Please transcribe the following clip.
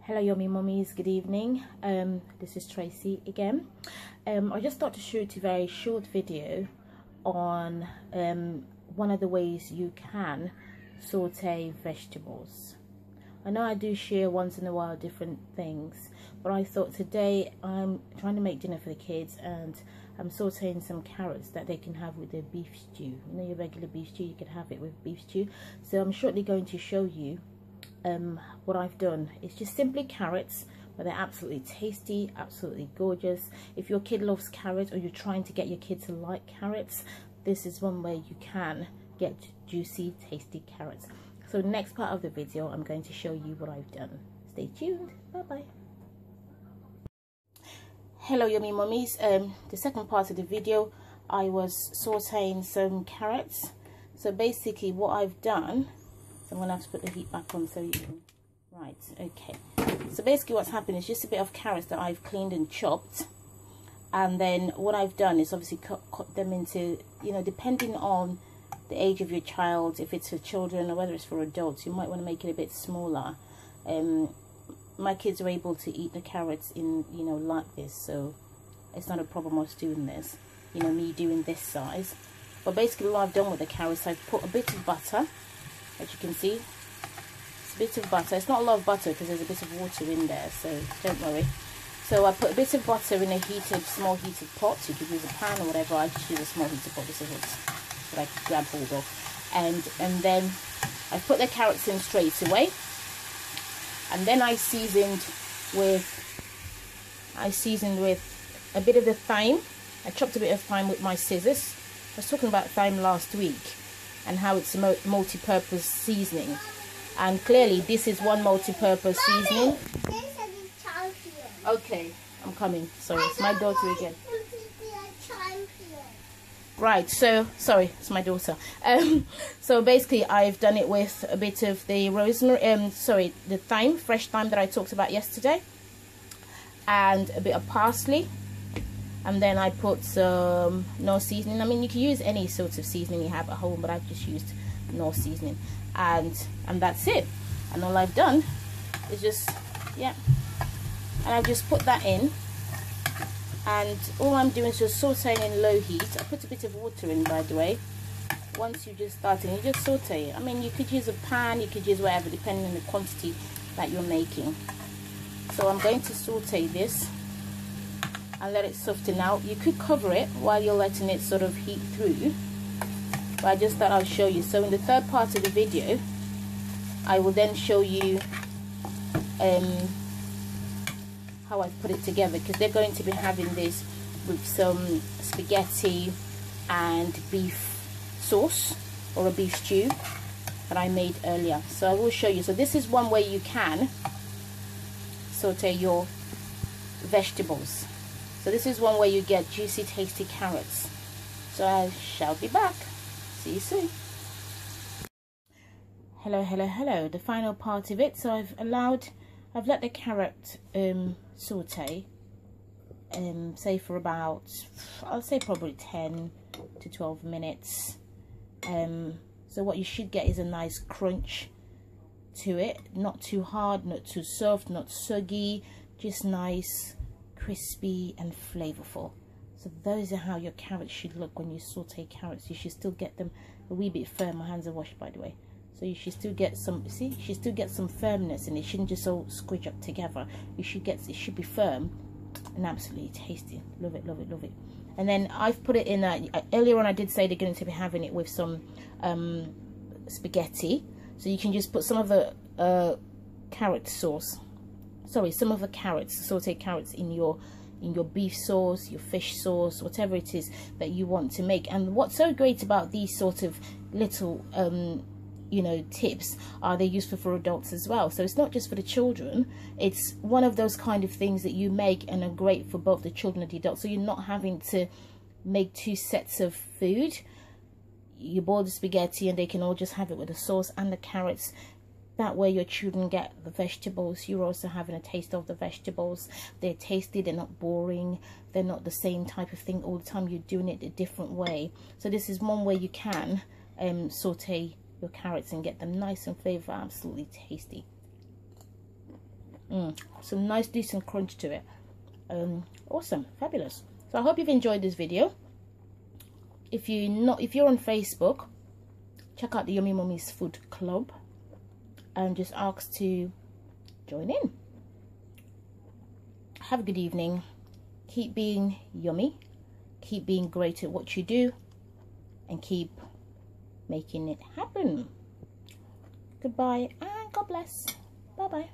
Hello yummy mummies, good evening. This is Tracy again. I just thought to shoot a very short video on one of the ways you can saute vegetables. I know I do share once in a while different things, but I thought today I'm trying to make dinner for the kids and I'm sauteing some carrots that they can have with their beef stew. You know, your regular beef stew, you can have it with beef stew. So I'm shortly going to show you what I've done. It's just simply carrots, but they're absolutely tasty, absolutely gorgeous. If your kid loves carrots or you're trying to get your kid to like carrots, this is one way you can get juicy, tasty carrots. So next part of the video, I'm going to show you what I've done. Stay tuned. Bye bye. Hello yummy mummies. The second part of the video, I was sauteing some carrots. So basically what I've done, so I'm going to have to put the heat back on so you can, right, okay. So basically what's happened is just a bit of carrots that I've cleaned and chopped. And then what I've done is obviously cut them into, you know, depending on the age of your child, if it's for children or whether it's for adults, you might want to make it a bit smaller. My kids are able to eat the carrots in, you know, like this, so it's not a problem us doing this, you know, me doing this size. But basically what I've done with the carrots, I've put a bit of butter. As you can see, it's a bit of butter. It's not a lot of butter because there's a bit of water in there, so don't worry. So I put a bit of butter in a small heated pot. You could use a pan or whatever. I just use a small heated pot. This is what I grab hold of. And then I put the carrots in straight away. And then I seasoned with a bit of the thyme. I chopped a bit of thyme with my scissors. I was talking about thyme last week and how it's a multi-purpose seasoning, and clearly this is one multi-purpose seasoning. Okay, I'm coming. Sorry, it's my daughter again. Right, so sorry, it's my daughter. So basically I've done it with a bit of the rosemary, the thyme, fresh thyme that I talked about yesterday, and a bit of parsley. And then I put some Knorr seasoning. I mean, you can use any sort of seasoning you have at home, but I've just used Knorr seasoning. And that's it. And all I've done is just, yeah. And I've just put that in. And all I'm doing is just sauteing in low heat. I put a bit of water in, by the way. Once you just start it, you just saute it. I mean, you could use a pan, you could use whatever, depending on the quantity that you're making. So I'm going to saute this and let it soften out. You could cover it while you're letting it sort of heat through, but I just thought I'll show you. So in the third part of the video, I will then show you how I put it together, because they're going to be having this with some spaghetti and beef sauce or a beef stew that I made earlier. So I will show you. So this is one way you can saute your vegetables. So this is one way you get juicy, tasty carrots. So I shall be back. See you soon. Hello, hello, hello. The final part of it. So I've let the carrot saute, say for about, I'll say probably 10 to 12 minutes. So what you should get is a nice crunch to it. Not too hard, not too soft, not soggy, just nice, crispy and flavorful. So those are how your carrots should look when you saute carrots. You should still get them a wee bit firm. My hands are washed, by the way. So you should still get some, see, you should still get some firmness, and it shouldn't just all squidge up together. You should get, it should be firm and absolutely tasty. Love it, love it, love it. And then I've put it in earlier on I did say they're going to be having it with some spaghetti. So you can just put some of the carrot sauce, some of the carrots, sauteed carrots in your beef sauce, your fish sauce, whatever it is that you want to make. And what's so great about these sort of little you know, tips are they're useful for adults as well. So it's not just for the children, it's one of those kind of things that you make and are great for both the children and the adults. So you're not having to make two sets of food. You boil the spaghetti and they can all just have it with the sauce and the carrots. That way your children get the vegetables. You're also having a taste of the vegetables. They're tasty, they're not boring, they're not the same type of thing all the time. You're doing it a different way. So this is one way you can saute your carrots and get them nice and flavorful, absolutely tasty. Some nice decent crunch to it. Awesome, fabulous. So I hope you've enjoyed this video. If you're on Facebook, check out the Yummy Mummies Food Club and just ask to join in. Have a good evening. Keep being yummy, keep being great at what you do, and keep making it happen. Goodbye and God bless. Bye bye.